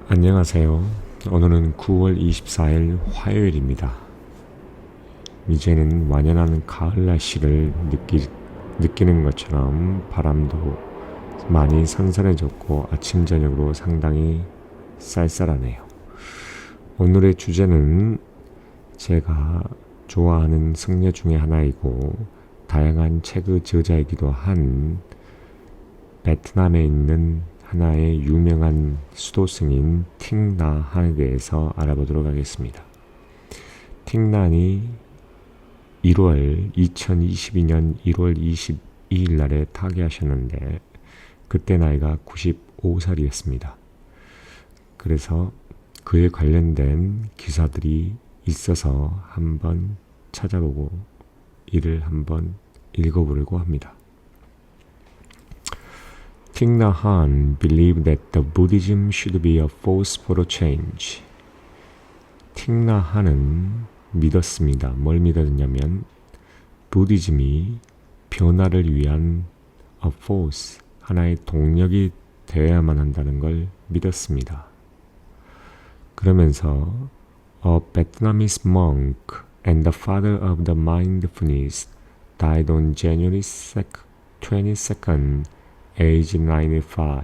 안녕하세요. 오늘은 9월 24일 화요일입니다. 이제는 완연한 가을 날씨를 느끼는 것처럼 바람도 많이 선선해졌고 아침 저녁으로 상당히 쌀쌀하네요. 오늘의 주제는 제가 좋아하는 승려 중에 하나이고 다양한 책의 저자이기도 한 베트남에 있는 하나의 유명한 수도승인 틱나한에 대해서 알아보도록 하겠습니다. 틱난이 2022년 1월 22일 날에 타계하셨는데 그때 나이가 95살이었습니다. 그래서 그에 관련된 기사들이 있어서 한번 찾아보고 이를 한번 읽어보려고 합니다. Thich Nhat Hanh believed that the Buddhism should be a force for change. Thich Nhat Hanh은 믿었습니다. 뭘 믿었냐면 부디즘이 변화를 위한 a force, 하나의 동력이 되어야만 한다는 걸 믿었습니다. 그러면서 A Vietnamese monk and the father of the mindfulness died on January 22nd, age 95.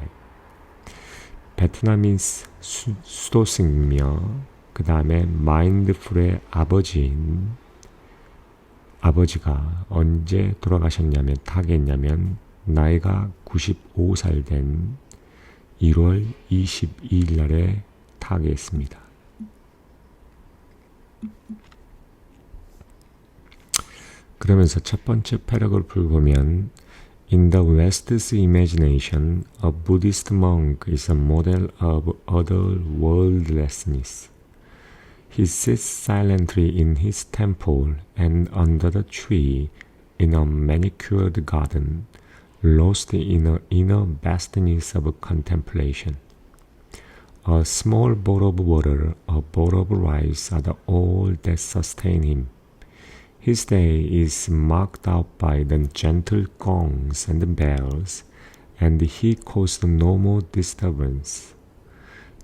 베트남인 수도승이며 그 다음에 마인드풀의 아버지가 언제 돌아가셨냐면 타계했냐면 나이가 95살 된 1월 22일 날에 타계했습니다. 그러면서 첫 번째 패러그래프를 보면 In the West's imagination, a Buddhist monk is a model of otherworldliness. He sits silently in his temple and under the tree in a manicured garden, lost in the inner vastness of contemplation. A small bowl of water, a bowl of rice are the all that sustain him. His day is marked out by the gentle gongs and bells, and he caused no more disturbance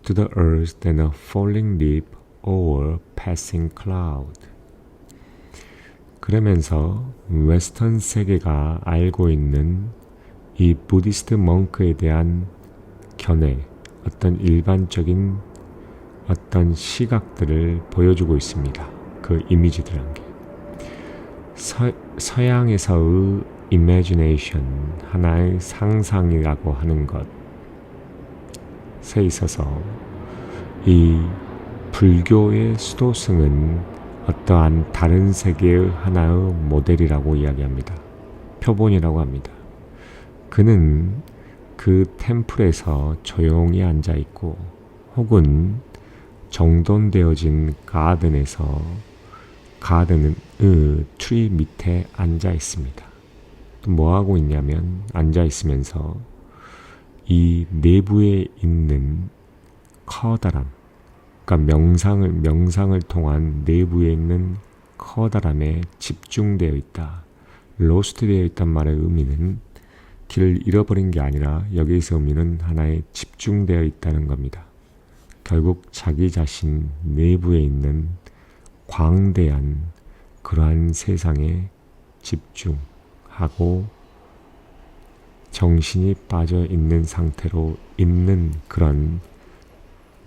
to the earth than a falling leaf or passing cloud. 그러면서 웨스턴 세계가 알고 있는 이 부디스트 멍크에 대한 견해, 어떤 일반적인 어떤 시각들을 보여주고 있습니다. 그 이미지들한 게. 서양에서의 imagination, 하나의 상상이라고 하는 것에 있어서 이 불교의 수도승은 어떠한 다른 세계의 하나의 모델이라고 이야기합니다. 표본이라고 합니다. 그는 그 템플에서 조용히 앉아있고 혹은 정돈되어진 가든의 트리 밑에 앉아 있습니다. 또 뭐 하고 있냐면 앉아 있으면서 이 내부에 있는 커다람, 그러니까 명상을 통한 내부에 있는 커다람에 집중되어 있다. 로스트되어 있단 말의 의미는 길을 잃어버린 게 아니라 여기에서 의미는 하나의 집중되어 있다는 겁니다. 결국 자기 자신 내부에 있는 광대한 그러한 세상에 집중하고 정신이 빠져 있는 상태로 있는 그런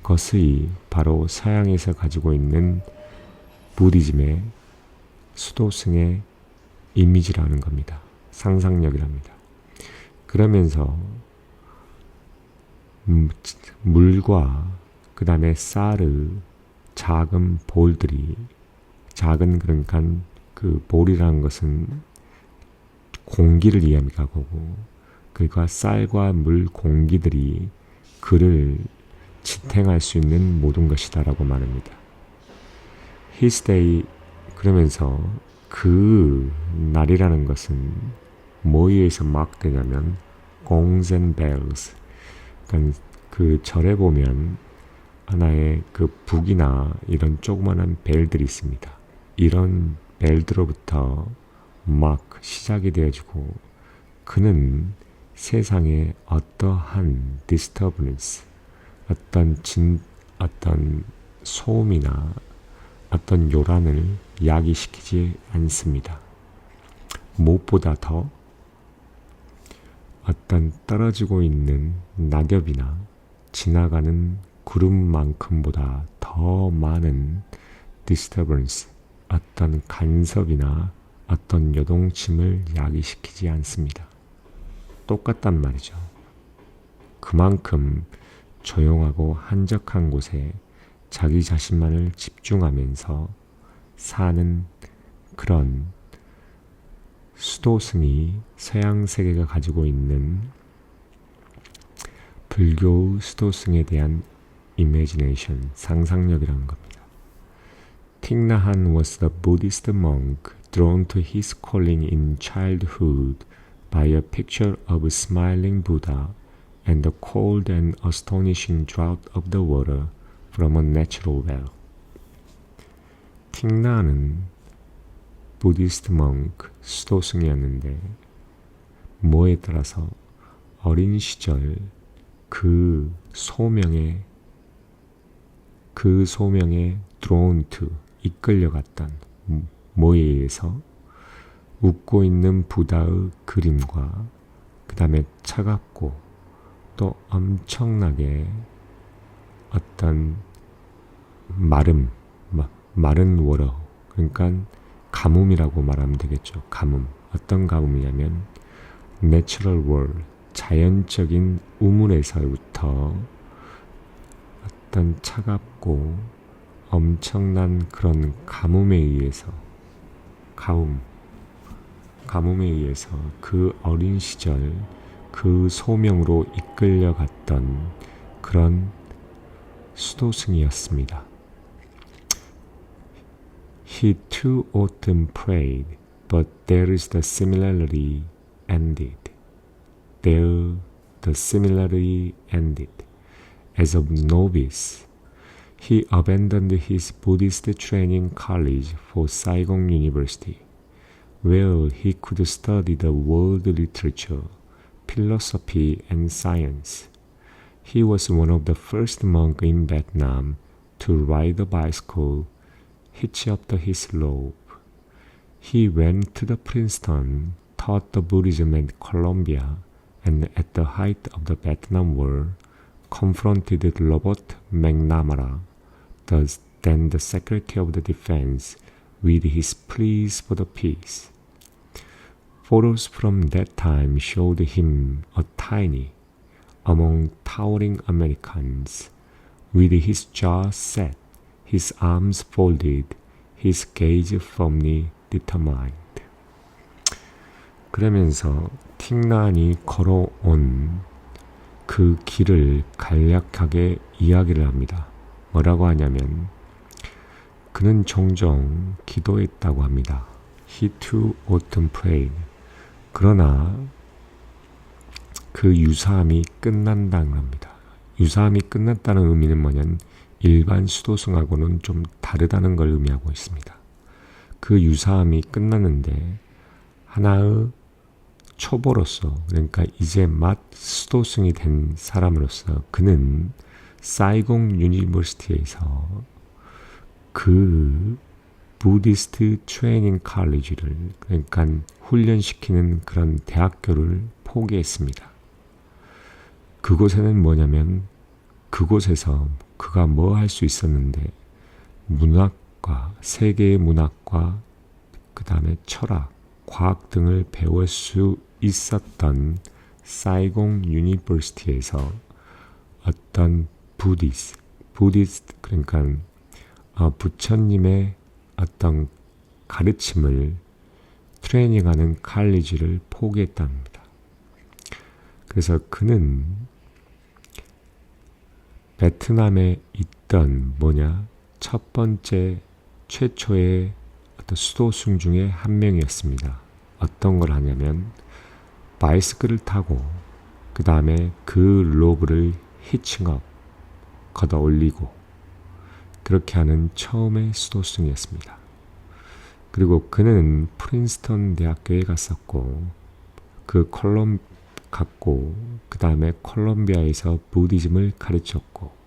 것이 바로 서양에서 가지고 있는 부디즘의 수도승의 이미지라는 겁니다. 상상력이랍니다. 그러면서 물과 그 다음에 쌀의 작은 볼들이 그러니까 그 볼이라는 것은 공기를 이야기하고 그러니까 쌀과 물 공기들이 그를 지탱할 수 있는 모든 것이다라고 말합니다. His day, 그러면서 그 날이라는 것은 뭐에 의해서 막되냐면 Gongs and bells, 그러니까 그 절에 보면 하나의 그 북이나 이런 조그마한 벨들이 있습니다. 이런 벨들로부터 막 시작이 되어지고 그는 세상에 어떠한 disturbance, 어떤 소음이나 어떤 요란을 야기시키지 않습니다. 무엇보다 더 어떤 떨어지고 있는 낙엽이나 지나가는 구름만큼보다 더 많은 disturbance, 어떤 간섭이나 어떤 요동침을 야기시키지 않습니다. 똑같단 말이죠. 그만큼 조용하고 한적한 곳에 자기 자신만을 집중하면서 사는 그런 수도승이 서양 세계가 가지고 있는 불교의 수도승에 대한 imagination, 상상력이라는 겁니다. Thich Nhat Hanh was the Buddhist monk drawn to his calling in childhood by a picture of a smiling Buddha and the cold and astonishing draught of the water from a natural well. 틱나는 부디스트 멍크, 수도승이었는데 뭐에 따라서 어린 시절 그 소명에 drawn to, 이끌려갔던 뭐에 의해서 웃고 있는 부다의 그림과 그 다음에 차갑고 또 엄청나게 어떤 마른 워터, 그러니까 가뭄이라고 말하면 되겠죠. 가뭄. 어떤 가뭄이냐면 natural world, 자연적인 우물에서부터 어떤 차갑고 엄청난 그런 가뭄에 의해서 그 어린 시절 그 소명으로 이끌려갔던 그런 수도승이었습니다. He too often prayed, but there is the similarity ended. There the similarity ended. As a novice, he abandoned his Buddhist training college for Saigon University, where he could study the world literature, philosophy, and science. He was one of the first monks in Vietnam to ride a bicycle hitch up the hislop. He went to the Princeton, taught the Buddhism at Columbia, and at the height of the Vietnam War, confronted Robert McNamara, then the Secretary of the Defense, with his pleas for the peace. Photos from that time showed him a tiny, among towering Americans, with his jaw set, his arms folded, his gaze firmly determined. 그러면서 틱난이 걸어온 그 길을 간략하게 이야기를 합니다. 뭐라고 하냐면 그는 종종 기도했다고 합니다. He too often prayed. 그러나 그 유사함이 끝난다는 겁니다. 유사함이 끝났다는 의미는 뭐냐면 일반 수도승하고는 좀 다르다는 걸 의미하고 있습니다. 그 유사함이 끝났는데 하나의 초보로서, 그러니까 이제 막 수도승이 된 사람으로서 그는 사이공 유니버시티에서 그 부디스트 트레이닝 칼리지를, 그러니까 훈련시키는 그런 대학교를 포기했습니다. 그곳에는 뭐냐면 그곳에서 그가 뭐 할 수 있었는데 문학과 세계의 문학과 그 다음에 철학, 과학 등을 배울 수 있었던 사이공 유니버시티에서 어떤 부디스트 그러니까 부처님의 어떤 가르침을 트레이닝하는 칼리지를 포기했답니다. 그래서 그는 베트남에 있던 첫 번째 최초의 어떤 수도승 중에 한 명이었습니다. 어떤 걸 하냐면 바이스크를 타고 그 다음에 그 로브를 히칭업 걷어 올리고 그렇게 하는 처음의 수도승이었습니다. 그리고 그는 프린스턴 대학교에 갔었고 그 다음에 콜롬비아에서 부디즘을 가르쳤고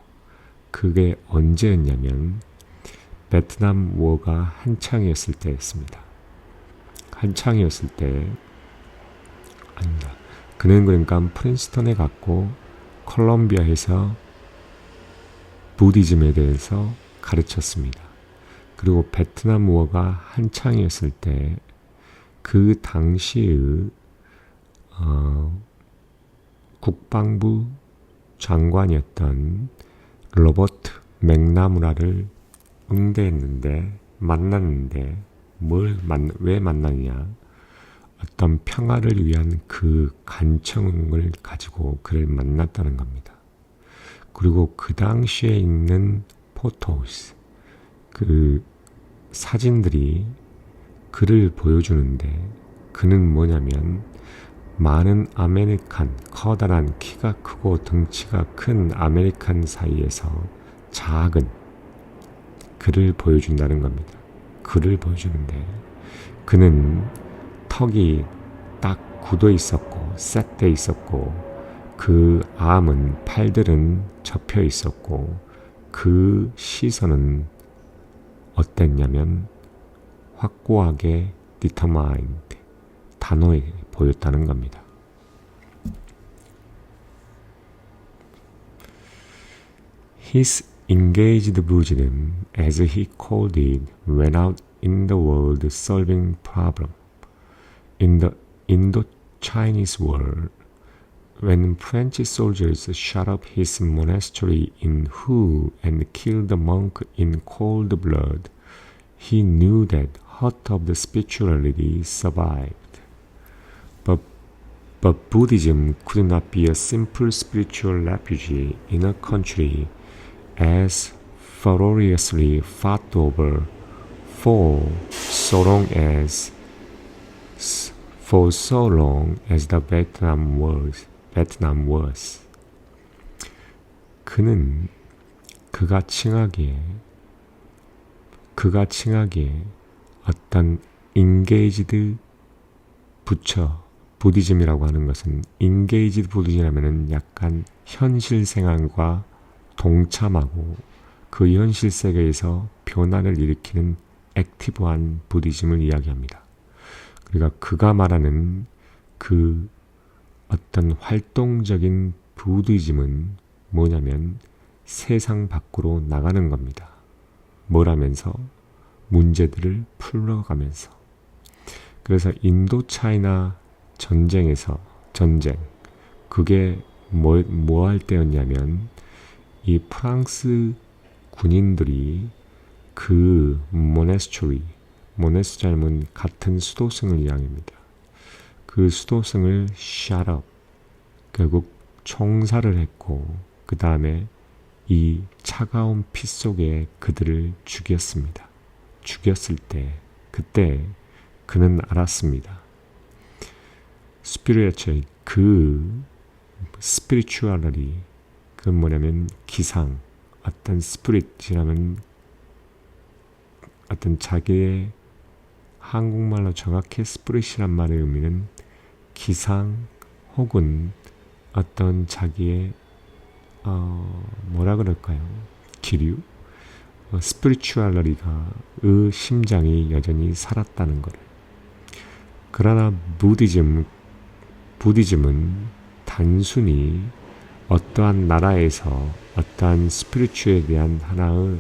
그게 언제였냐면 베트남 워가 한창이었을 때였습니다. 한창이었을 때 아닙니다. 그는 그러니까 프린스턴에 갔고 콜롬비아에서 부디즘에 대해서 가르쳤습니다. 그리고 베트남 워가 한창이었을 때 그 당시의 국방부 장관이었던 로버트 맥나무라를 응대했는데 만났는데 왜 만났냐? 어떤 평화를 위한 그 간청을 가지고 그를 만났다는 겁니다. 그리고 그 당시에 있는 포토스, 그 사진들이 그를 보여주는데 그는 뭐냐면 많은 커다란 키가 크고 덩치가 큰 아메리칸 사이에서 작은 그를 보여준다는 겁니다. 그를 보여주는데 그는 턱이 딱 굳어 있었고 셋돼 있었고 그 팔들은 접혀 있었고 그 시선은 어땠냐면 확고하게 determined 단호해 보였다는 겁니다. His engaged Buddhism, as he called it, went out in the world solving problems. In the Indo-Chinese War, when French soldiers shut up his monastery in Hue and killed the monk in cold blood, he knew that heart of the spirituality survived. But Buddhism could not be a simple spiritual refugee in a country as ferociously fought over for so long as the Vietnam was. 그는 그가 칭하기에 어떤 engaged 부디즘이라고 하는 것은 engaged 부디즘이라면 약간 현실 생활과 동참하고 그 현실 세계에서 변화를 일으키는 액티브한 부디즘을 이야기합니다. 그러니까 그가 말하는 그 어떤 활동적인 부디즘은 뭐냐면 세상 밖으로 나가는 겁니다. 뭘 하면서? 문제들을 풀어가면서. 그래서 인도 차이나 전쟁 그게 뭐 할 때였냐면 이 프랑스 군인들이 그 모네스트리는 같은 수도승을 이야기합니다. 그 수도승을 shut up 결국 총살을 했고 그 다음에 이 차가운 피 속에 그들을 죽였습니다. 죽였을 때 그때 그는 알았습니다. 스피리추얼리 그건 뭐냐면 기상 어떤 스피릿이라면 어떤 자기의 한국말로 정확히 스피릿이란 말의 의미는 기상 혹은 어떤 자기의 뭐라 그럴까요? 기류? 스피리추얼리가 의 심장이 여전히 살았다는 것. 그러나 부디즘은 단순히 어떠한 나라에서 어떠한 스피리추에 대한 하나의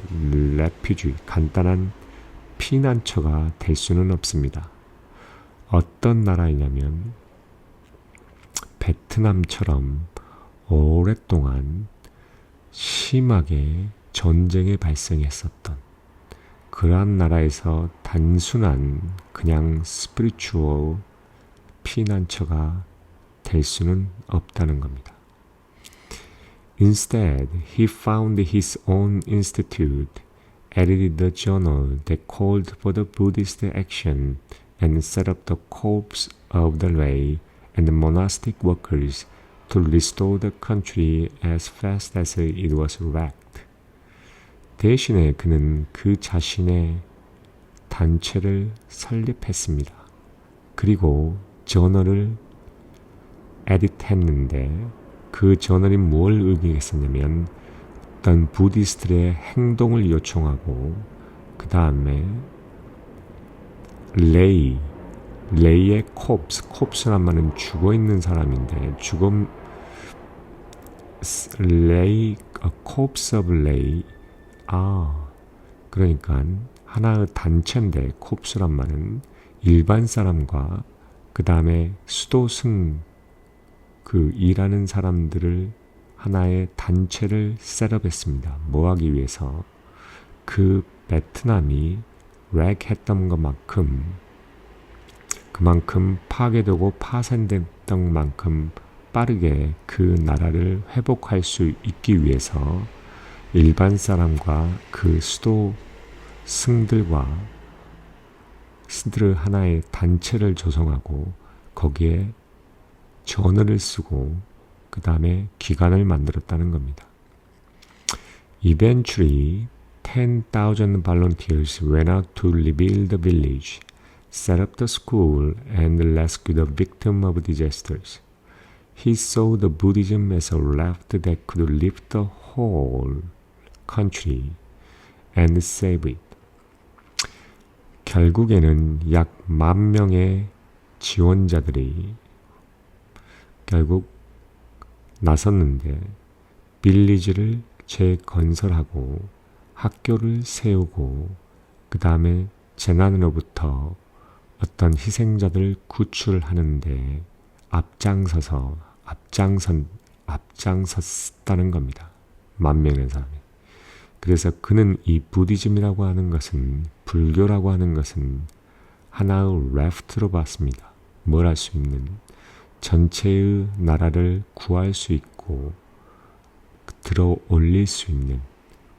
레퓨지, 간단한 피난처가 될 수는 없습니다. 어떤 나라이냐면 베트남처럼 오랫동안 심하게 전쟁이 발생했었던 그러한 나라에서 단순한 그냥 스피리추얼 피난처가 될 수는 없다는 겁니다. Instead, he found his own institute, edited the journal that called for the Buddhist action, and set up the corps of the lay and the monastic workers to restore the country as fast as it was wrecked. 대신에 그는 그 자신의 단체를 설립했습니다. 그리고 저널을 에디트했는데 그 저널이 뭘 의미했었냐면 어떤 부디스트의 행동을 요청하고 그 다음에 레이의 콥스란 말은 죽어있는 사람인데 corpse of 레이 그러니까 하나의 단체인데 콥스란 말은 일반 사람과 그 다음에 수도승 그 일하는 사람들을 하나의 단체를 셋업했습니다. 뭐 하기 위해서? 그 베트남이 렉했던 그만큼 파괴되고 파산됐던 만큼 빠르게 그 나라를 회복할 수 있기 위해서 일반 사람과 그 수도 승들을 하나의 단체를 조성하고 거기에 전어를 쓰고 그 다음에 기관을 만들었다는 겁니다. Eventually, 10,000 volunteers went out to rebuild the village, set up the school, and rescue the victims of disasters. He saw the Buddhism as a raft that could lift the whole country and save it. 결국에는 약 10,000명의 지원자들이 결국 나섰는데 빌리지를 재건설하고 학교를 세우고 그 다음에 재난으로부터 어떤 희생자들을 구출하는데 앞장섰다는 겁니다. 10,000명의 사람이. 그래서 그는 이 부디즘이라고 하는 것은 불교라고 하는 것은 하나의 레프트로 봤습니다. 뭘 할 수 있는 전체의 나라를 구할 수 있고 들어 올릴 수 있는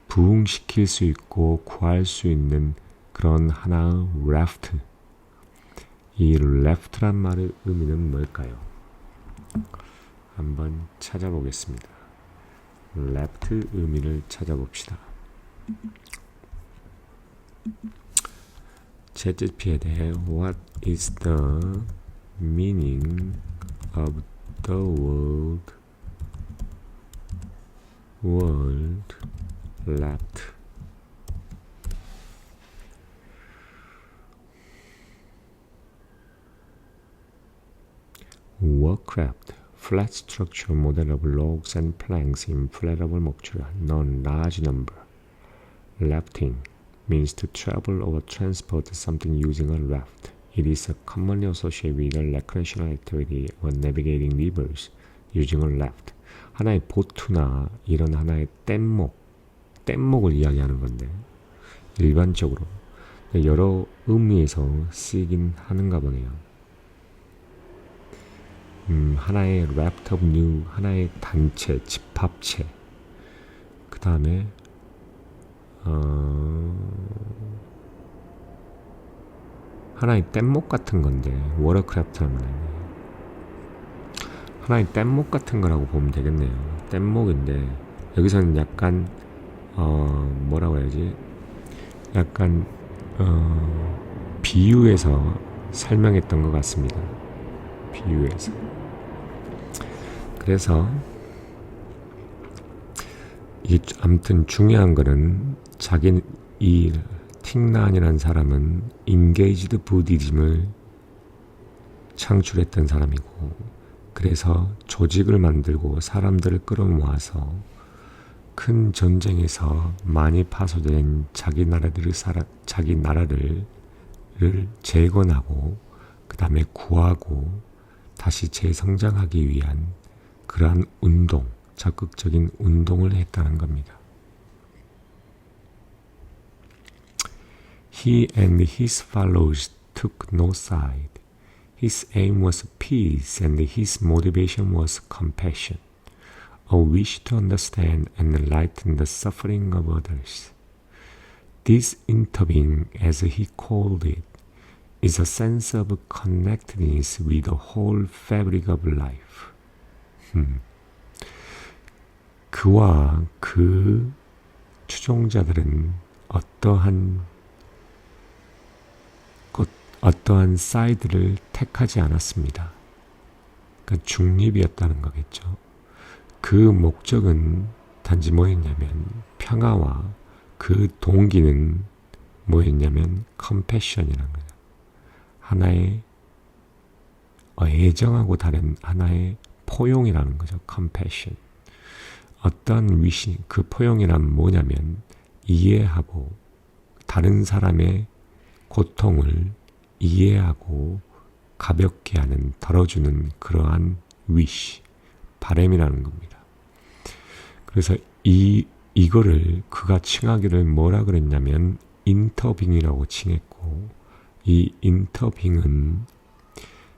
부흥시킬 수 있고 구할 수 있는 그런 하나의 레프트. 이 레프트란 말의 의미는 뭘까요? 한번 찾아보겠습니다. 레프트 의미를 찾아봅시다. 챗GPT에 What is the meaning of the word left? Warcraft, flat structure model of logs and planks in inflatable structure, non large number. Rafting means to travel or transport something using a raft. It is commonly associated with a recreational activity or navigating rivers using a raft. 하나의 보트나 이런 하나의 뗏목을 이야기하는 건데 일반적으로 여러 의미에서 쓰이긴 하는가 보네요. 하나의 raft of new, 하나의 단체, 집합체. 그 다음에 하나의 뗏목 같은 건데 워터크래프트 하면 하나의 뗏목 같은 거라고 보면 되겠네요. 뗏목인데 여기서는 약간 뭐라고 해야지? 약간 비유해서 설명했던 것 같습니다. 비유해서. 그래서 아무튼 중요한 거는 이 틱난이라는 사람은 인게이지드 부디즘을 창출했던 사람이고 그래서 조직을 만들고 사람들을 끌어모아서 큰 전쟁에서 많이 파손된 자기 나라를 재건하고 그 다음에 구하고 다시 재성장하기 위한 그러한 운동, 적극적인 운동을 했다는 겁니다. He and his followers took no side. His aim was peace and his motivation was compassion, a wish to understand and enlighten the suffering of others. This interbeing, as he called it, is a sense of connectedness with the whole fabric of life. 그와 그 추종자들은 어떠한 사이드를 택하지 않았습니다. 그러니까 중립이었다는 거겠죠. 그 목적은 단지 뭐였냐면 평화와 그 동기는 뭐였냐면 컴패션이라는 거죠. 하나의 애정하고 다른 하나의 포용이라는 거죠. 컴패션. 어떤 위시, 그 포용이란 뭐냐면 이해하고 다른 사람의 고통을 이해하고 가볍게 하는, 덜어주는 그러한 위시, 바람이라는 겁니다. 그래서 이거를 그가 칭하기를 뭐라 그랬냐면 인터빙이라고 칭했고, 이 인터빙은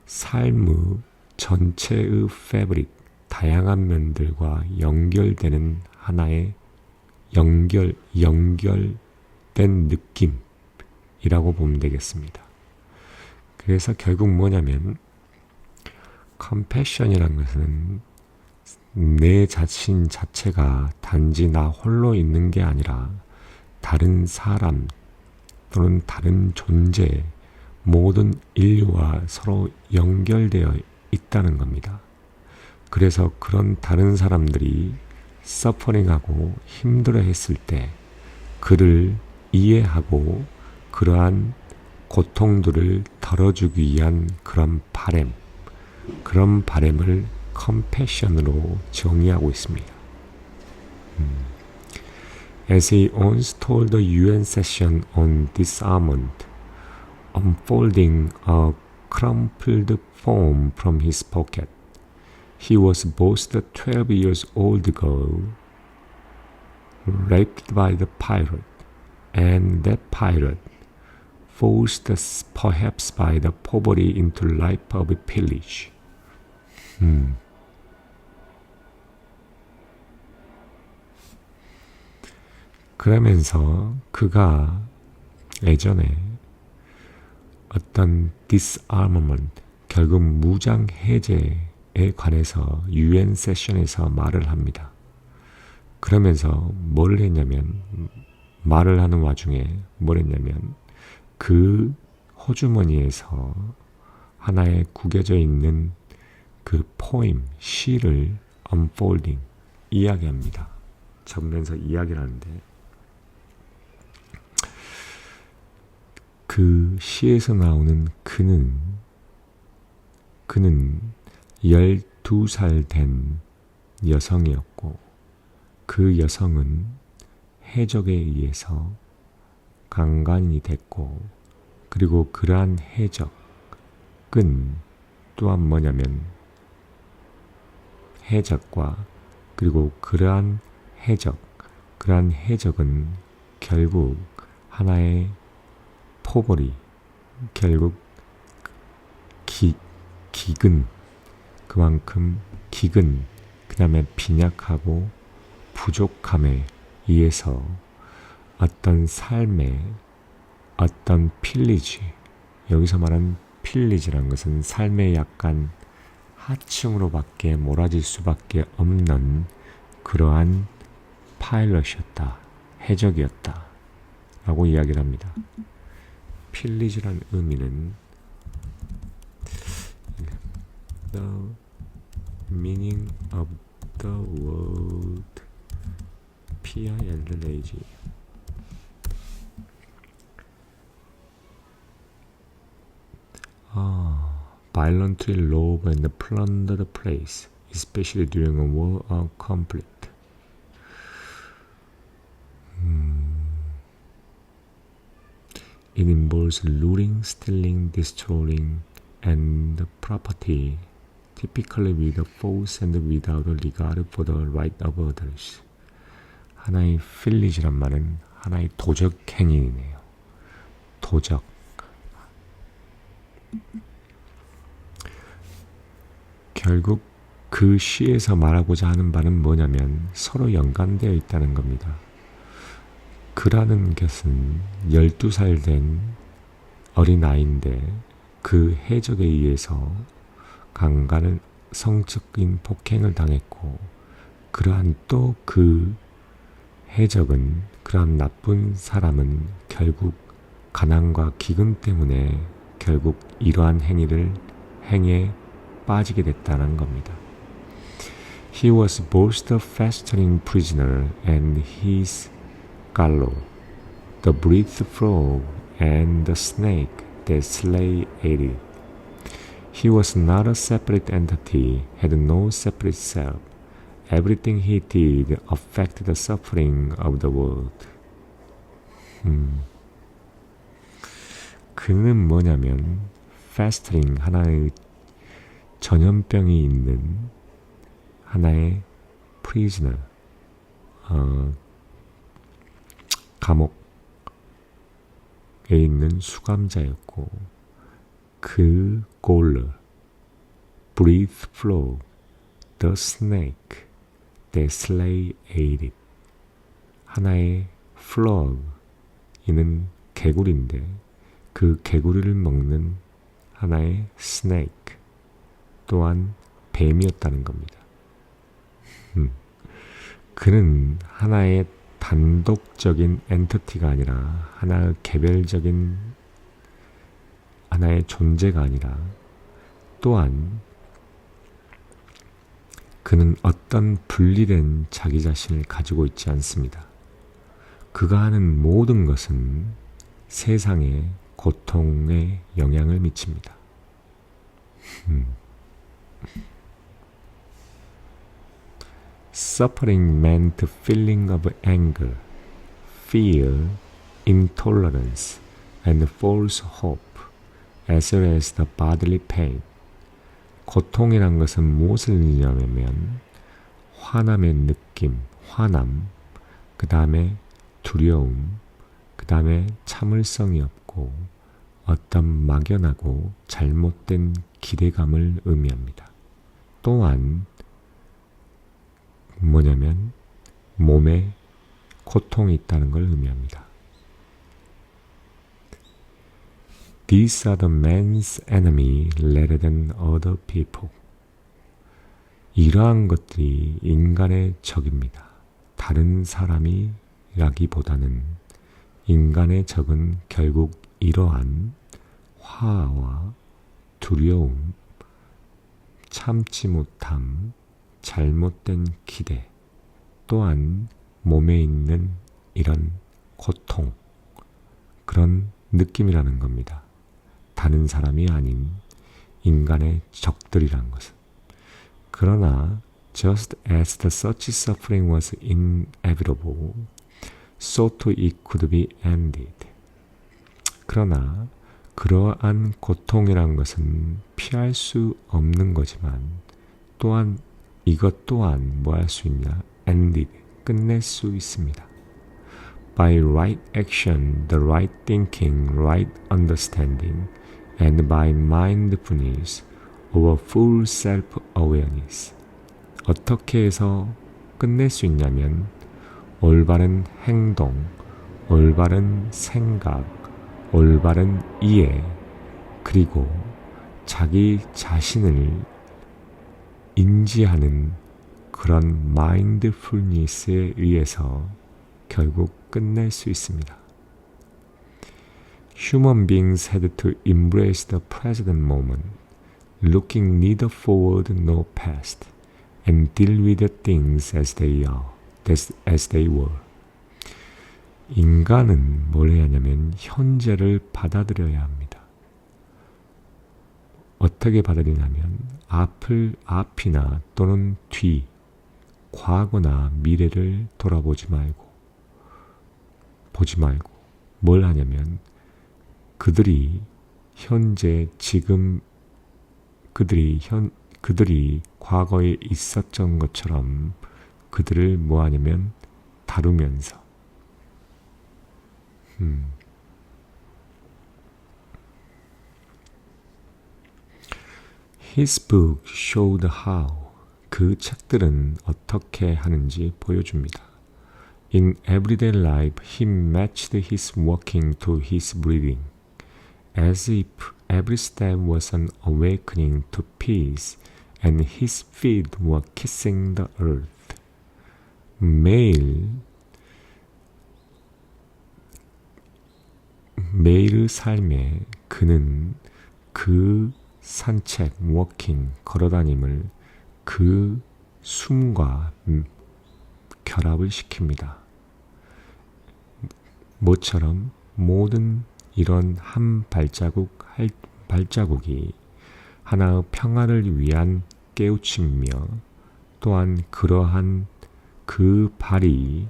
삶의 전체의 패브릭, 다양한 면들과 연결되는 하나의 연결된 느낌이라고 보면 되겠습니다. 그래서 결국 뭐냐면 컴패션이라는 것은 내 자신 자체가 단지 나 홀로 있는 게 아니라 다른 사람 또는 다른 존재, 모든 인류와 서로 연결되어 있다는 겁니다. 그래서 그런 다른 사람들이 서퍼링하고 힘들어했을 때 그를 이해하고 그러한 고통들을 덜어주기 위한 그런 바램을 컴패션으로 정의하고 있습니다. As he once told the UN session on disarmament, unfolding a crumpled form from his pocket, he was both a 12 years old girl raped by the pirate, and that pirate, forced perhaps by the poverty into life of pillage. 그러면서 그가 예전에 어떤 disarmament, 결국 무장 해제에 관해서 UN 세션에서 말을 합니다. 그러면서 뭘 했냐면, 말을 하는 와중에 뭘 했냐면 그 호주머니에서 하나의 구겨져 있는 그 포임, 시를 unfolding, 이야기합니다. 적으면서 이야기를 하는데 그 시에서 나오는 그는 12살 된 여성이었고, 그 여성은 해적에 의해서 강간이 됐고, 그리고 그러한 해적은 또한 뭐냐면 해적과 그리고 그러한 해적은 결국 하나의 포벌이, 결국 기근, 그만큼 기근, 그 다음에 빈약하고 부족함에 의해서 어떤 삶의 어떤 필리지, 여기서 말하는 필리지란 것은 삶의 약간 하층으로밖에 몰아질 수밖에 없는 그러한 파일럿이었다, 해적이었다 라고 이야기를 합니다. 필리지란 의미는 The meaning of the word PILLAG, violently rob and plunder the place, especially during a war or conflict. It involves looting, stealing, destroying, and property, typically with a force and without a regard for the right of others. 하나의 필리지란 말은 하나의 도적 행위이네요. 도적. 결국 그 시에서 말하고자 하는 바는 뭐냐면 서로 연관되어 있다는 겁니다. 그라는 것은 12살 된 어린아이인데 그 해적에 의해서 강간을, 성적인 폭행을 당했고, 그러한 또 그 해적은, 그러한 나쁜 사람은 결국 가난과 기근 때문에 결국 이러한 행위에 빠지게 됐다는 겁니다. He was both the festering prisoner and his gallows, the breathed frog and the snake that Slay ate it. He was not a separate entity, had no separate self. Everything he did affected the suffering of the world. 그는 뭐냐면 festering, 하나의 전염병이 있는 하나의 prisoner, 감옥에 있는 수감자였고, 그 gaoler, breathed frog, the snake that Slay ate it. 하나의 frog, 이는 개구리인데 그 개구리를 먹는 하나의 snake, 또한 뱀이었다는 겁니다. 그는 하나의 단독적인 엔티티가 아니라 하나의 개별적인 하나의 존재가 아니라 또한 그는 어떤 분리된 자기 자신을 가지고 있지 않습니다. 그가 하는 모든 것은 세상에 고통에 영향을 미칩니다. Suffering meant feeling of anger, fear, intolerance, and false hope, as well as the bodily pain. 고통이란 것은 무엇을 의미하냐면 화남의 느낌, 화남, 그 다음에 두려움, 그 다음에 참을성이 없고 어떤 막연하고 잘못된 기대감을 의미합니다. 또한 뭐냐면 몸에 고통이 있다는 걸 의미합니다. These are the man's enemy rather than other people. 이러한 것들이 인간의 적입니다. 다른 사람이라기보다는 인간의 적은 결국 이러한 화와 두려움, 참지 못함, 잘못된 기대, 또한 몸에 있는 이런 고통, 그런 느낌이라는 겁니다. 다른 사람이 아닌 인간의 적들이란 것은. 그러나 just as the such suffering was inevitable, so too it could be ended. 그러나 그러한 고통이란 것은 피할 수 없는 거지만 또한 이것 또한 뭐 할 수 있냐? ended, 끝낼 수 있습니다. By right action, the right thinking, right understanding, and by mindfulness, or full self-awareness. 어떻게 해서 끝낼 수 있냐면 올바른 행동, 올바른 생각, 올바른 이해, 그리고 자기 자신을 인지하는 그런 마인드풀니스에 의해서 결국 끝낼 수 있습니다. Human beings had to embrace the present moment, looking neither forward nor past, and deal with the things as they are, as they were. 인간은 뭘 해야 하냐면 현재를 받아들여야 합니다. 어떻게 받아들이냐면 앞이나 또는 뒤, 과거나 미래를 돌아보지 말고 뭘 하냐면 그들이 현재 지금 그들이 과거에 있었던 것처럼 그들을 뭐 하냐면 다루면서 His book showed how. 그 책들은 어떻게 하는지 보여줍니다. In everyday life, he matched his walking to his breathing, as if every step was an awakening to peace, and his feet were kissing the earth. 매일 삶에 그는 그 산책, 워킹, 걸어다님을 그 숨과 결합을 시킵니다. 모처럼 모든 이런 한 발자국이 하나의 평화를 위한 깨우침이며 또한 그러한 그 발이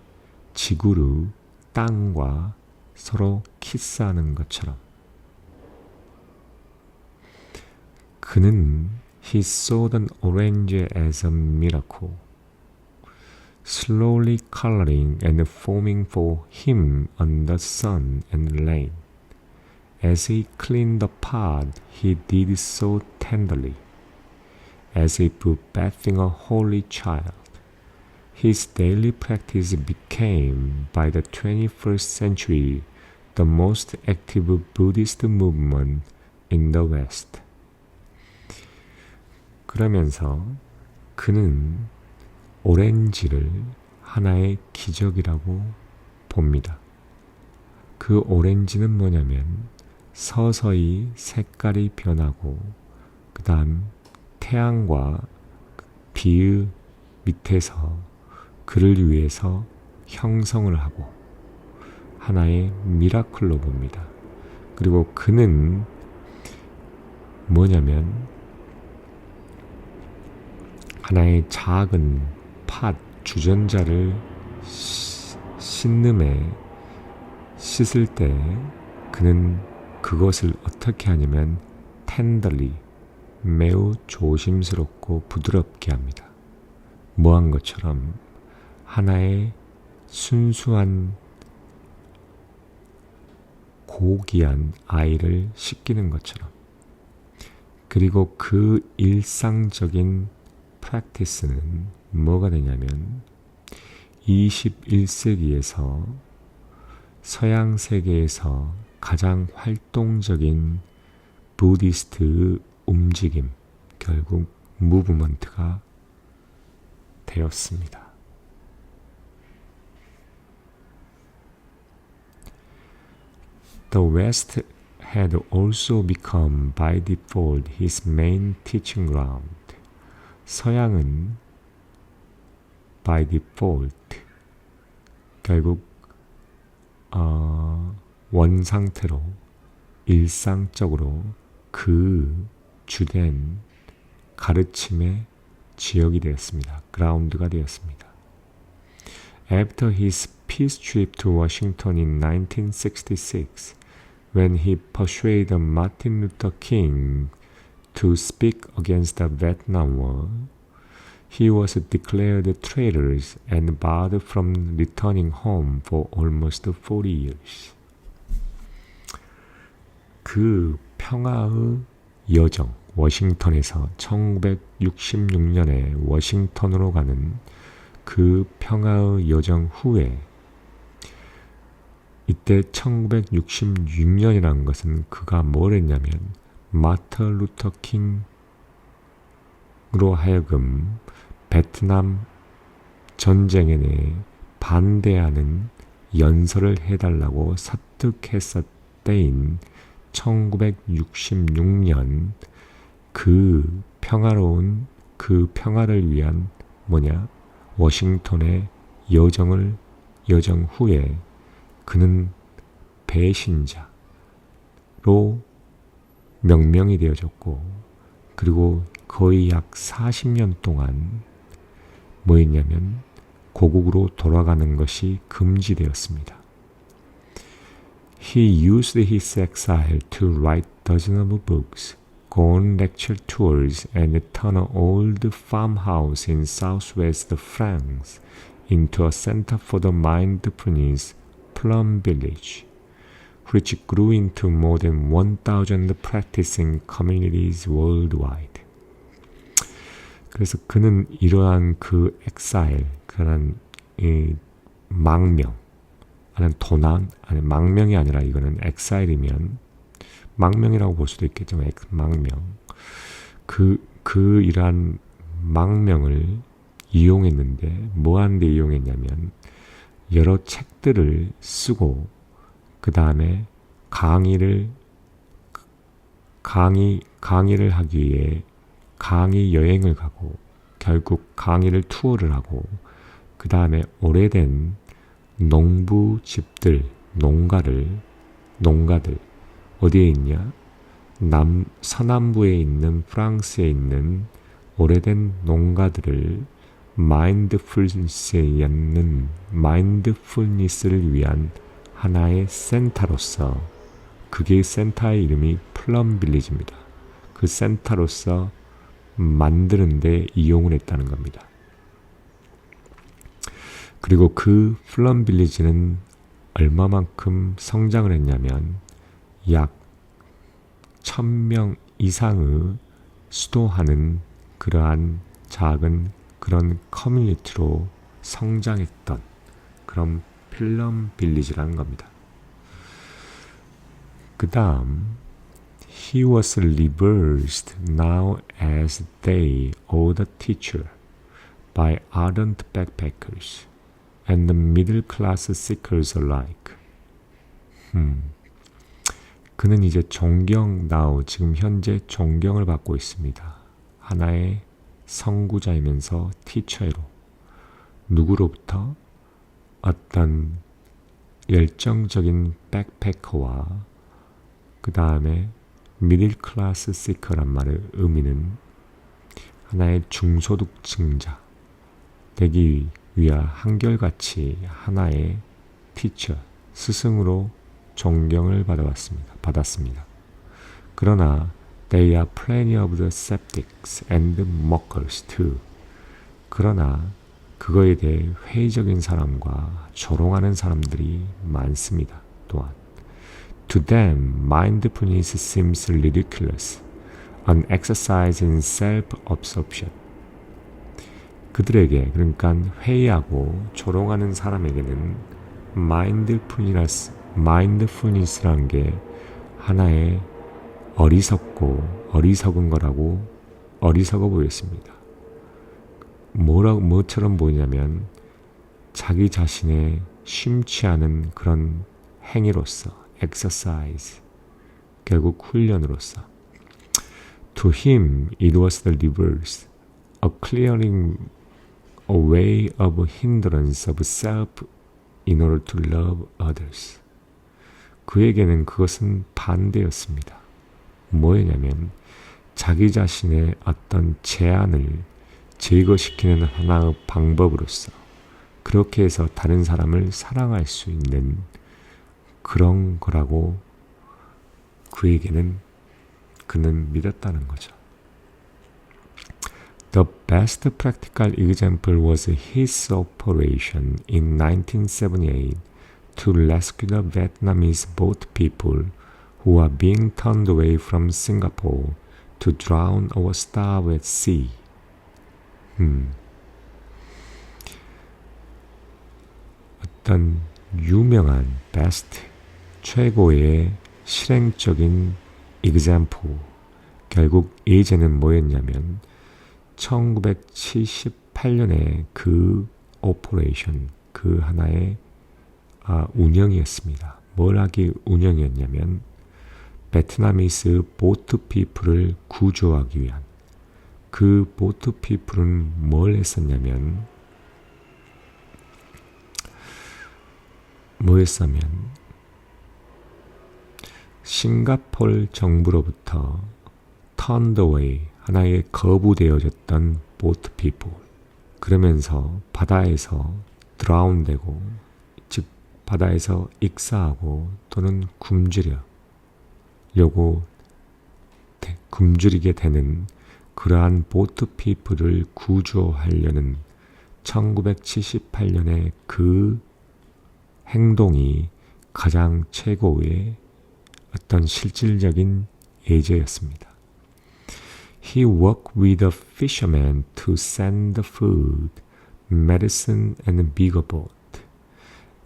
지구를 땅과 서로 키스하는 것처럼 그는 He saw an orange as a miracle, slowly coloring and forming for him on the sun and rain. As he cleaned the pot, he did so tenderly, as if bathing a holy child. His daily practice became, by the 21st century, the most active Buddhist movement in the West. 그러면서 그는 오렌지를 하나의 기적이라고 봅니다. 그 오렌지는 뭐냐면 서서히 색깔이 변하고 그 다음 태양과 비의 밑에서 그를 위해서 형성을 하고 하나의 미라클로 봅니다. 그리고 그는 뭐냐면 하나의 작은 팥 주전자를 씻을 때 그는 그것을 어떻게 하냐면 텐더리 매우 조심스럽고 부드럽게 합니다. 뭐한 것처럼 하나의 순수한 고귀한 아이를 씻기는 것처럼 그리고 그 일상적인 프랙티스는 뭐가 되냐면 21세기에서 서양 세계에서 가장 활동적인 부디스트 움직임, 결국 무브먼트가 되었습니다. The West had also become by default his main teaching ground. 서양은 by default 결국 원상태로 일상적으로 그 주된 가르침의 지역이 되었습니다. 그라운드가 되었습니다. After his peace trip to Washington in 1966, when he persuaded Martin Luther King to speak against the Vietnam War, he was declared traitor and barred from returning home for almost 40 years. 그 평화의 여정, 워싱턴에서 1966년에 워싱턴으로 가는 그 평화의 여정 후에 이때 1966년이라는 것은 그가 뭘 했냐면 마틴 루터 킹으로 하여금 베트남 전쟁에 대해 반대하는 연설을 해달라고 설득했을 때인 1966년 그 평화로운 그 평화를 위한 워싱턴의 여정 후에 그는 배신자로 명명이 되어졌고 그리고 거의 약 40년 동안 뭐였냐면 고국으로 돌아가는 것이 금지되었습니다. He used his exile to write dozens of books, go on lecture tours, and turn an old farmhouse in southwest France into a center for the mindfulness Plum Village, which grew into more than 1,000 practicing communities worldwide. 그래서 그는 이러한 그 엑사일, 그런 망명, 아니 도난, 아니 망명이 아니라 이거는 엑사일이면 망명이라고 볼 수도 있겠지만 망명. 그 이러한 망명을 이용했는데 뭐하는데 이용했냐면 여러 책들을 쓰고 그 다음에 강의를 하기 위해 강의 여행을 가고 결국 강의를 투어를 하고 그 다음에 오래된 농부집들, 농가들 어디에 있냐? 서남부에 있는 프랑스에 있는 오래된 농가들을 마인드풀니스를 위한 하나의 센터로서, 그게 센터의 이름이 플럼 빌리지입니다. 그 센터로서 만드는 데 이용을 했다는 겁니다. 그리고 그 플럼 빌리지는 얼마만큼 성장을 했냐면 약 1000명 이상의 수도하는 그러한 작은 그런 커뮤니티로 성장했던 그런 플럼 빌리지라는 겁니다. 그 다음 He was reversed now as they, older teacher, by ardent backpackers and the middle class seekers alike. 그는 이제 지금 현재 존경을 받고 있습니다. 하나의 선구자이면서 티처로. 누구로부터? 어떤 열정적인 백패커와 그 다음에 미들 클래스 시커란 말의 의미는 하나의 중소득층자 되기 위한 한결같이 하나의 티처, 스승으로 존경을 받았습니다. 그러나 they are plenty of the skeptics and mockers too. 그러나 그거에 대해 회의적인 사람과 조롱하는 사람들이 많습니다. 또한 To them, mindfulness seems ridiculous, an exercise in self-absorption. 그들에게, 그러니까 회의하고 조롱하는 사람에게는 마인드풀니스라는 게 하나의 어리석은 거라고 어리석어 보였습니다. 뭐처럼 보이냐면 자기 자신의 심취 않은 그런 행위로서 exercise, 결국 훈련으로서. To him, it was the reverse, a clearing away of hindrance of self in order to love others. 그에게는 그것은 반대였습니다. 뭐였냐면 자기 자신의 어떤 제한을 제거시키는 하나의 방법으로서 그렇게 해서 다른 사람을 사랑할 수 있는 그런 거라고 그는 믿었다는 거죠. The best practical example was his operation in 1978 to rescue the Vietnamese boat people who are being turned away from Singapore to drown or starve at sea. 어떤 유명한 best, 최고의 실행적인 example, 결국 예제는 뭐였냐면 1978년에 그 오퍼레이션, 그 하나의 운영이었습니다. 뭘 하기 운영이었냐면 베트나미스 보트 피플을 구조하기 위한. 그 보트 피플은 뭘 했었냐면 싱가포르 정부로부터 turned away, 하나의 거부되어졌던 보트 피플, 그러면서 바다에서 drown되고, 즉 바다에서 익사하고 또는 굶주리게 되는 그러한 보트 피플을 구조하려는 1978년의 그 행동이 가장 최고의 어떤 실질적인 예제였습니다. He worked with a fisherman to send the food, medicine, and a bigger boat,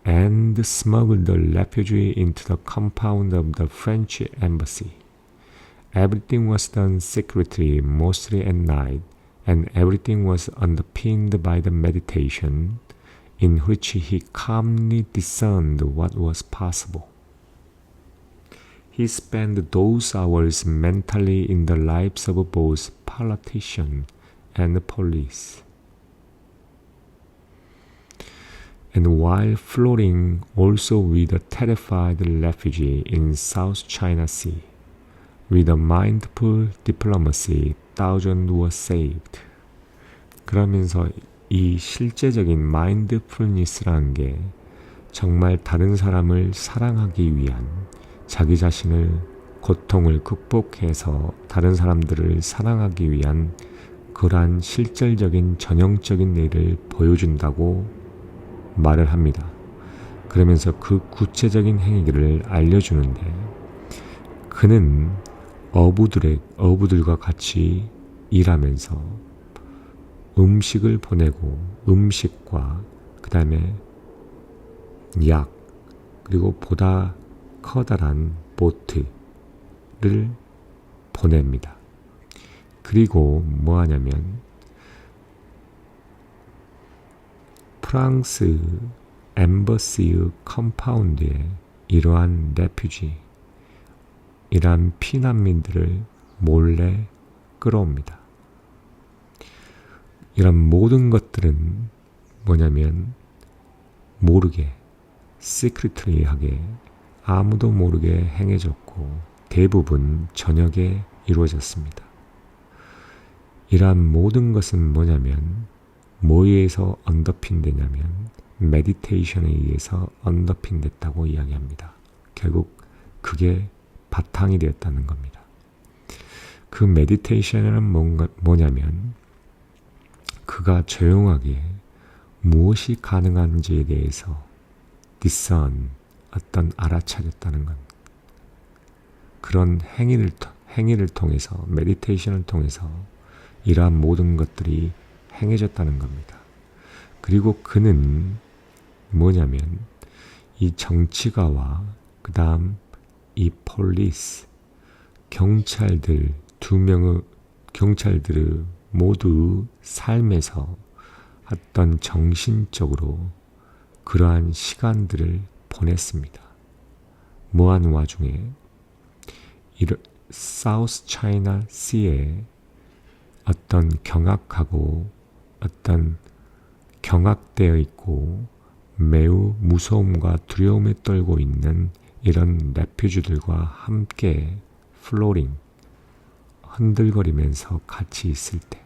and smuggled the refugee into the compound of the French embassy. Everything was done secretly, mostly at night, and everything was underpinned by the meditation in which he calmly discerned what was possible. He spent those hours mentally in the lives of both politicians and police. And while floating also with a terrified refugee in South China Sea, with a mindful diplomacy, thousands were saved. 그러면서 이 실제적인 마인드풀니스라는 게 정말 다른 사람을 사랑하기 위한 자기 자신을 고통을 극복해서 다른 사람들을 사랑하기 위한 그러한 실질적인 전형적인 일을 보여준다고 말을 합니다. 그러면서 그 구체적인 행위를 알려주는데 그는 어부들과 같이 일하면서 음식을 보내고 음식과 그 다음에 약 그리고 보다 커다란 보트를 보냅니다. 그리고 뭐 하냐면 프랑스 엠버시의 컴파운드에 이러한 레퓨지 이러한 피난민들을 몰래 끌어옵니다. 이런 모든 것들은 뭐냐면 모르게 시크릿리하게 아무도 모르게 행해졌고 대부분 저녁에 이루어졌습니다. 이러한 모든 것은 뭐냐면 뭐에 의해서 언더핀되냐면 메디테이션에 의해서 언더핀됐다고 이야기합니다. 결국 그게 바탕이 되었다는 겁니다. 그 메디테이션은 뭐냐면 그가 조용하게 무엇이 가능한지에 대해서 discern, 어떤 알아차렸다는 것. 그런 행위를 통해서 메디테이션을 통해서 이러한 모든 것들이 행해졌다는 겁니다. 그리고 그는 뭐냐면 이 정치가와 그 다음 이 폴리스 경찰들 두 명의 경찰들의 모두 삶에서 어떤 정신적으로 그러한 시간들을 보냈습니다. 뭐한 와중에 사우스 차이나 시에 어떤 경악하고 어떤 경악되어 있고 매우 무서움과 두려움에 떨고 있는 이런 레퓨지들과 함께 플로링 흔들거리면서 같이 있을 때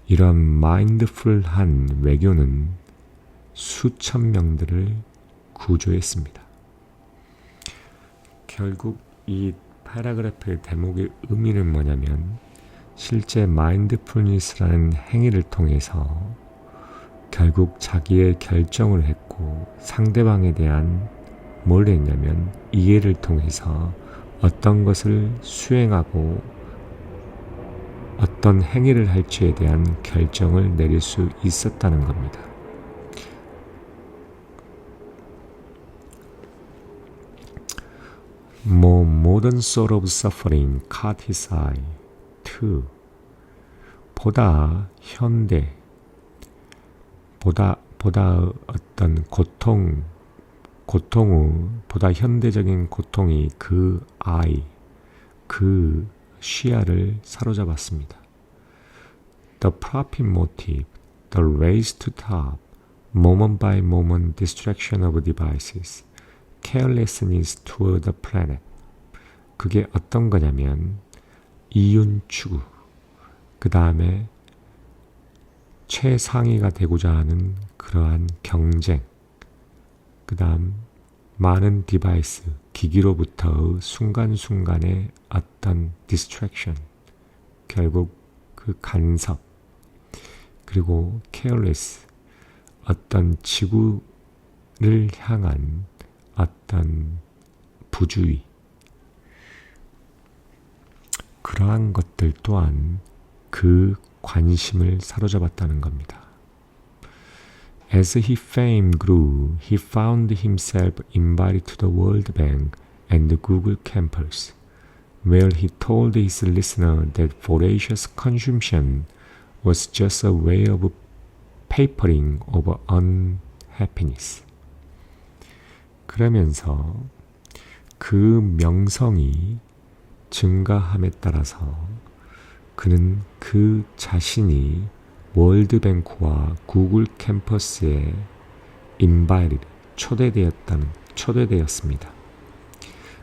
이런 마인드풀한 외교는 수천 명들을 구조했습니다. 결국 이 패러그래프의 대목의 의미는 뭐냐면 실제 마인드풀니스라는 행위를 통해서 결국 자기의 결정을 했고 상대방에 대한 뭘 했냐면 이해를 통해서 어떤 것을 수행하고 어떤 행위를 할지에 대한 결정을 내릴 수 있었다는 겁니다. Modern sort of suffering caught his eye too. 보다 어떤 보다 현대적인 고통이 그 시야를 사로잡았습니다. The profit motive, the race to top, moment by moment distraction of devices, carelessness toward the planet. 그게 어떤 거냐면 이윤 추구, 그 다음에 최상위가 되고자 하는 그러한 경쟁, 그 다음 많은 디바이스, 기기로부터의 순간순간의 어떤 distraction, 결국 그 간섭, 그리고 careless, 어떤 지구를 향한 어떤 부주의, 그러한 것들 또한 그 관심을 사로잡았다는 겁니다. As his fame grew, he found himself invited to the World Bank and the Google campus, where he told his listener that voracious consumption was just a way of papering over unhappiness. 그러면서 그 명성이 증가함에 따라서 그는 그 자신이 월드뱅크와 구글 캠퍼스에 초대되었습니다.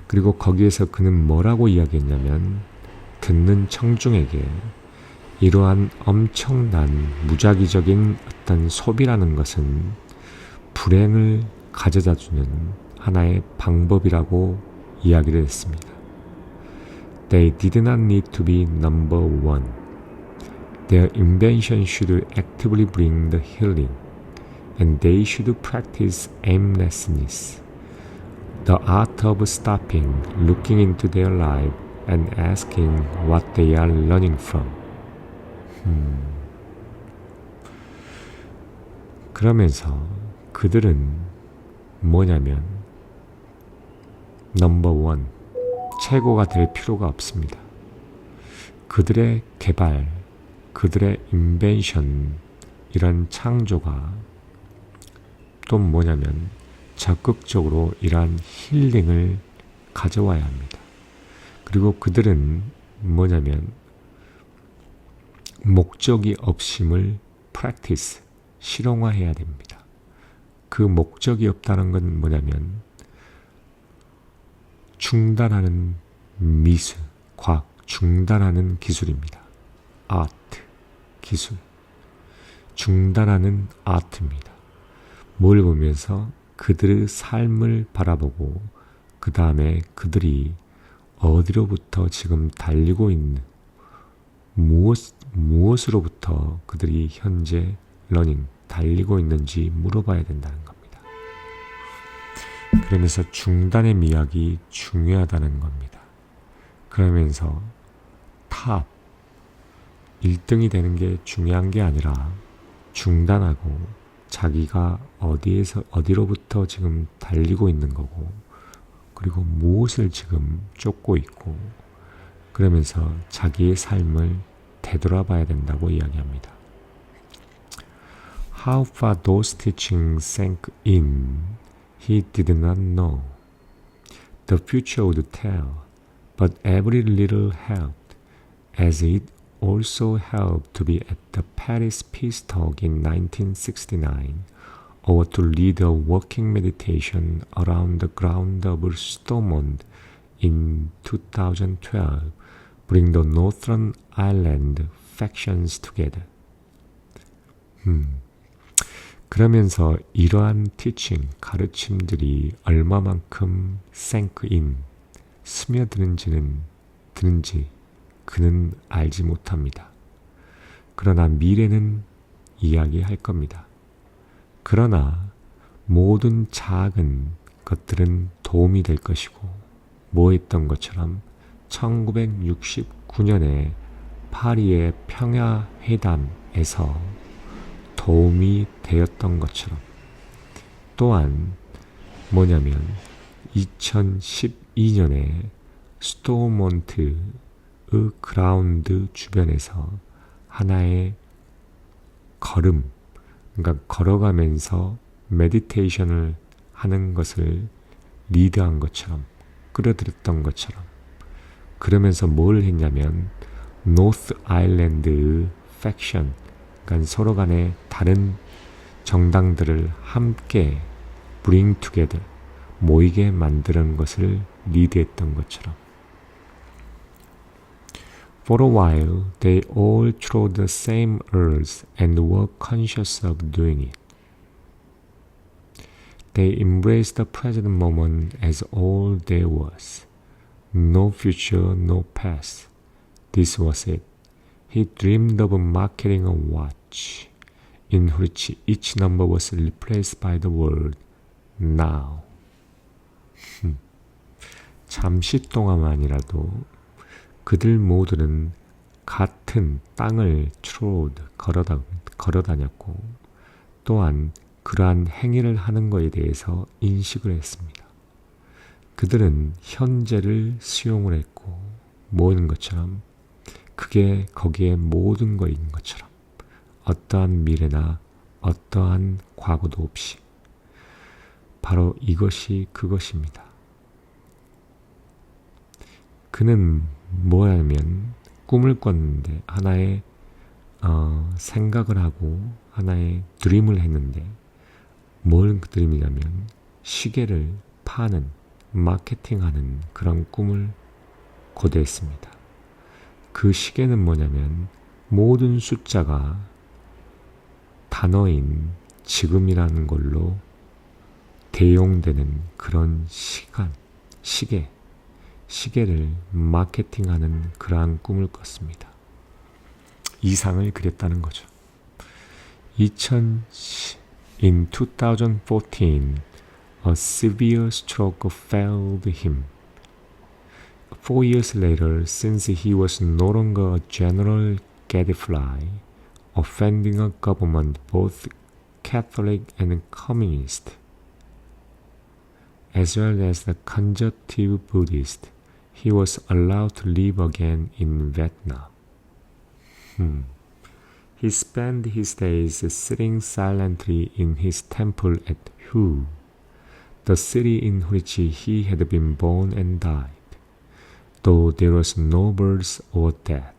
그리고 거기에서 그는 뭐라고 이야기했냐면 듣는 청중에게 이러한 엄청난 무작위적인 어떤 소비라는 것은 불행을 가져다주는 하나의 방법이라고 이야기를 했습니다. They did not need to be number one. Their invention should actively bring the healing, and they should practice aimlessness, the art of stopping, looking into their life, and asking what they are learning from. 그러면서 그들은 뭐냐면 넘버원, 최고가 될 필요가 없습니다. 그들의 개발, 그들의 인벤션, 이런 창조가 또 뭐냐면 적극적으로 이러한 힐링을 가져와야 합니다. 그리고 그들은 뭐냐면 목적이 없음을 practice, 실용화해야 됩니다. 그 목적이 없다는 건 뭐냐면 중단하는 미술, 과학, 중단하는 기술입니다. 아트, 기술. 중단하는 아트입니다. 뭘 보면서 그들의 삶을 바라보고 그 다음에 그들이 어디로부터 지금 달리고 있는 무엇으로부터 그들이 현재 달리고 있는지 물어봐야 된다는 겁니다. 그러면서 중단의 미학이 중요하다는 겁니다. 그러면서 탑 1등이 되는 게 중요한 게 아니라 중단하고 자기가 어디로부터 지금 달리고 있는 거고 그리고 무엇을 지금 쫓고 있고 그러면서 자기의 삶을 되돌아봐야 된다고 이야기합니다. How far those teachings sank in, he did not know. The future would tell, but every little helped, as it also helped to be at the Paris Peace Talk in 1969, or to lead a walking meditation around the ground of Stormont in 2012, bring the Northern Ireland factions together. 그러면서 이러한 teaching, 가르침들이 얼마만큼 sink in, 스며드는지 그는 알지 못합니다. 그러나 미래는 이야기할 겁니다. 그러나 모든 작은 것들은 도움이 될 것이고 뭐 했던 것처럼 1969년에 파리의 평화회담에서 도움이 되었던 것처럼 또한 뭐냐면 2012년에 스토먼트의 그라운드 주변에서 하나의 그러니까 걸어가면서 메디테이션을 하는 것을 리드한 것처럼 끌어들였던 것처럼 그러면서 뭘 했냐면 노스 아일랜드의 팩션 그러니까 서로 간에 다른 정당들을 함께 bring together 모이게 만드는 것을 리드했던 것처럼 For a while, they all trod the same earth and were conscious of doing it. They embraced the present moment as all there was. No future, no past. This was it. He dreamed of marketing a watch, in which each number was replaced by the word now. 잠시 동안만이라도 그들 모두는 같은 땅을 걸어다녔고 또한 그러한 행위를 하는 것에 대해서 인식을 했습니다. 그들은 현재를 수용을 했고 모든 것처럼 그게 거기에 모든 것인 것처럼 어떠한 미래나 어떠한 과거도 없이 바로 이것이 그것입니다. 그는 뭐냐면 꿈을 꿨는데 하나의 생각을 하고 하나의 드림을 했는데 뭘 드림이냐면 시계를 파는 마케팅하는 그런 꿈을 고대했습니다. 그 시계는 뭐냐면 모든 숫자가 단어인 지금이라는 걸로 대용되는 그런 시계를 마케팅하는 그러한 꿈을 꿨습니다. 이상을 그렸다는 거죠. In 2014, a severe stroke failed him. 4 years later, since he was no longer a general gadfly, offending a government both Catholic and communist, as well as the conservative Buddhist, he was allowed to live again in Vietnam. He spent his days sitting silently in his temple at Hue, the city in which he had been born and died. Though there was no birth or death,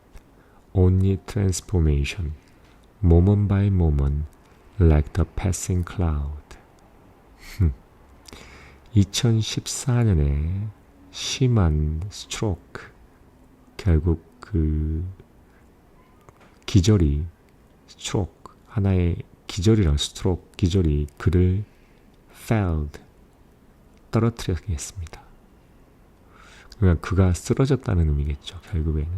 only transformation, moment by moment, like the passing cloud. 2014년에 심한 스트로크, 결국 그 기절이 스트로크, 하나의 기절이랑 스트로크, 기절이 그를 failed, 떨어뜨리게 했습니다. 그러니까 그가 쓰러졌다는 의미겠죠, 결국에는.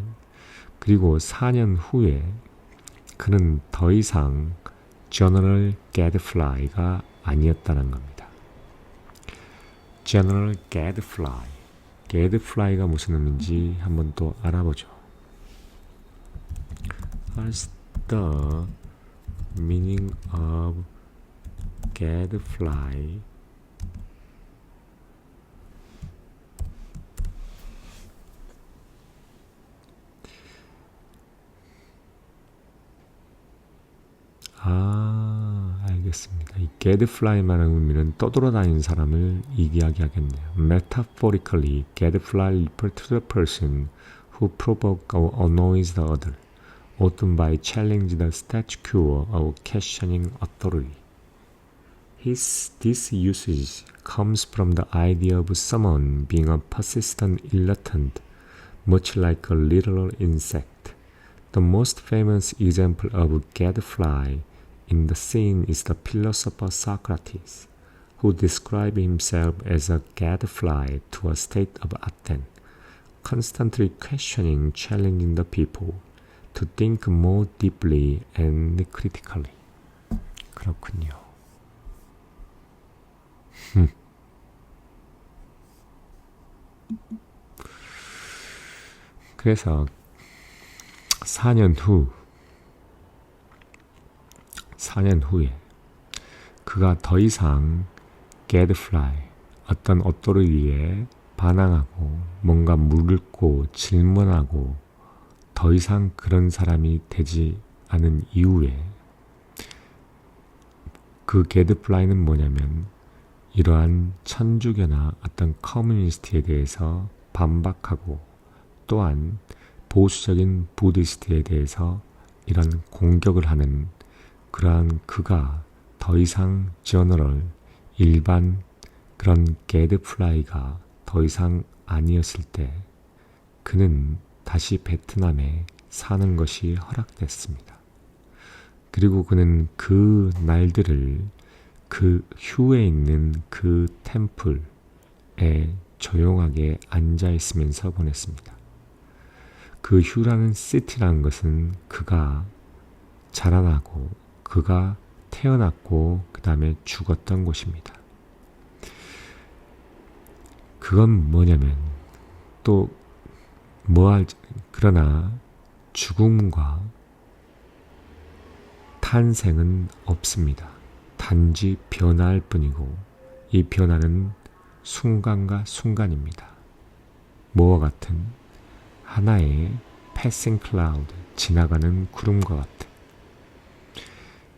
그리고 4년 후에 그는 더 이상 General Gadfly가 아니었다는 겁니다. General Gadfly. Gadfly가 무슨 의미인지 한번 또 알아보죠. What's the meaning of Gadfly? 알겠습니다. 이 gadfly만한 의미는 떠돌아다니는 사람을 이야기하겠네요. Metaphorically, gadfly refers to the person who provokes or annoys the other, often by challenging the status quo or questioning authority. This usage comes from the idea of someone being a persistent irritant, much like a little insect. The most famous example of gadfly in the scene is the philosopher Socrates, who described himself as a gadfly to a state of Athens, constantly questioning, challenging the people to think more deeply and critically. 그렇군요. 그래서 4년 후에 그가 더 이상 gadfly, 어떤 authority에 반항하고 뭔가 묻고 질문하고 더 이상 그런 사람이 되지 않은 이후에 그 gadfly는 뭐냐면 이러한 천주교나 어떤 커뮤니스트에 대해서 반박하고 또한 보수적인 부디스트에 대해서 이런 공격을 하는 그러한 그가 더 이상 일반 그런 gadfly가 더 이상 아니었을 때 그는 다시 베트남에 사는 것이 허락됐습니다. 그리고 그는 그 날들을 그 휴에 있는 그 템플에 조용하게 앉아 있으면서 보냈습니다. 그 휴라는 시티라는 것은 그가 자라나고 그가 태어났고 그 다음에 죽었던 곳입니다. 그건 뭐냐면 그러나 죽음과 탄생은 없습니다. 단지 변화할 뿐이고 이 변화는 순간과 순간입니다. 뭐와 같은 하나의 passing cloud, 지나가는 구름과 같은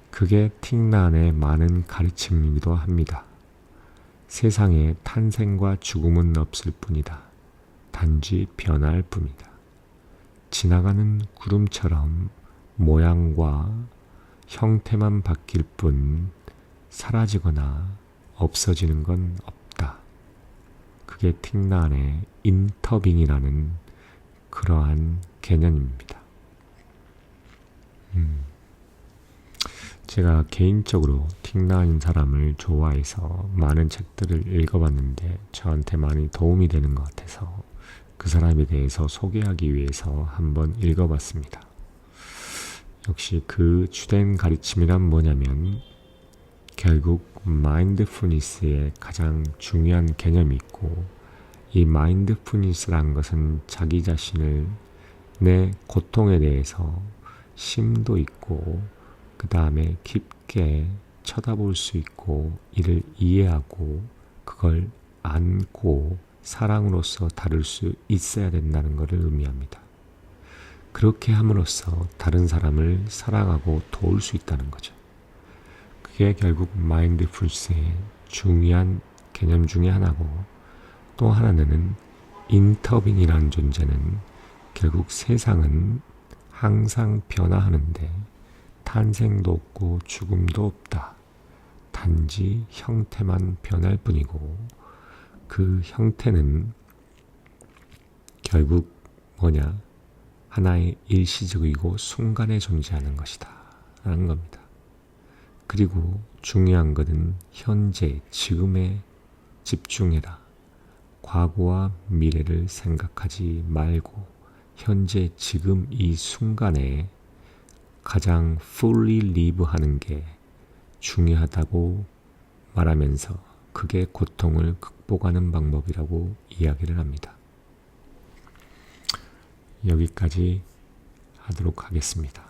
그게 틱난의 많은 가르침이기도 합니다. 세상에 탄생과 죽음은 없을 뿐이다. 단지 변화할 뿐이다. 지나가는 구름처럼 모양과 형태만 바뀔 뿐 사라지거나 없어지는 건 없다. 그게 틱나안의 인터빙이라는 그러한 개념입니다. 제가 개인적으로 틱나안 사람을 좋아해서 많은 책들을 읽어봤는데 저한테 많이 도움이 되는 것 같아서 그 사람에 대해서 소개하기 위해서 한번 읽어봤습니다. 역시 그 주된 가르침이란 뭐냐면 결국 마인드풀니스의 가장 중요한 개념이 있고 이 마인드풀니스라는 것은 자기 자신을 내 고통에 대해서 심도 있고 그 다음에 깊게 쳐다볼 수 있고 이를 이해하고 그걸 안고 사랑으로서 다룰 수 있어야 된다는 것을 의미합니다. 그렇게 함으로써 다른 사람을 사랑하고 도울 수 있다는 거죠. 그게 결국 마인드풀니스의 중요한 개념 중에 하나고 또 하나는 인터빙이라는 존재는 결국 세상은 항상 변화하는데 탄생도 없고 죽음도 없다. 단지 형태만 변할 뿐이고 그 형태는 결국 뭐냐? 하나의 일시적이고 순간에 존재하는 것이다. 라는 겁니다. 그리고 중요한 것은 현재, 지금에 집중해라. 과거와 미래를 생각하지 말고 현재, 지금 이 순간에 가장 fully live 하는 게 중요하다고 말하면서 그게 고통을 극복하는 방법이라고 이야기를 합니다. 여기까지 하도록 하겠습니다.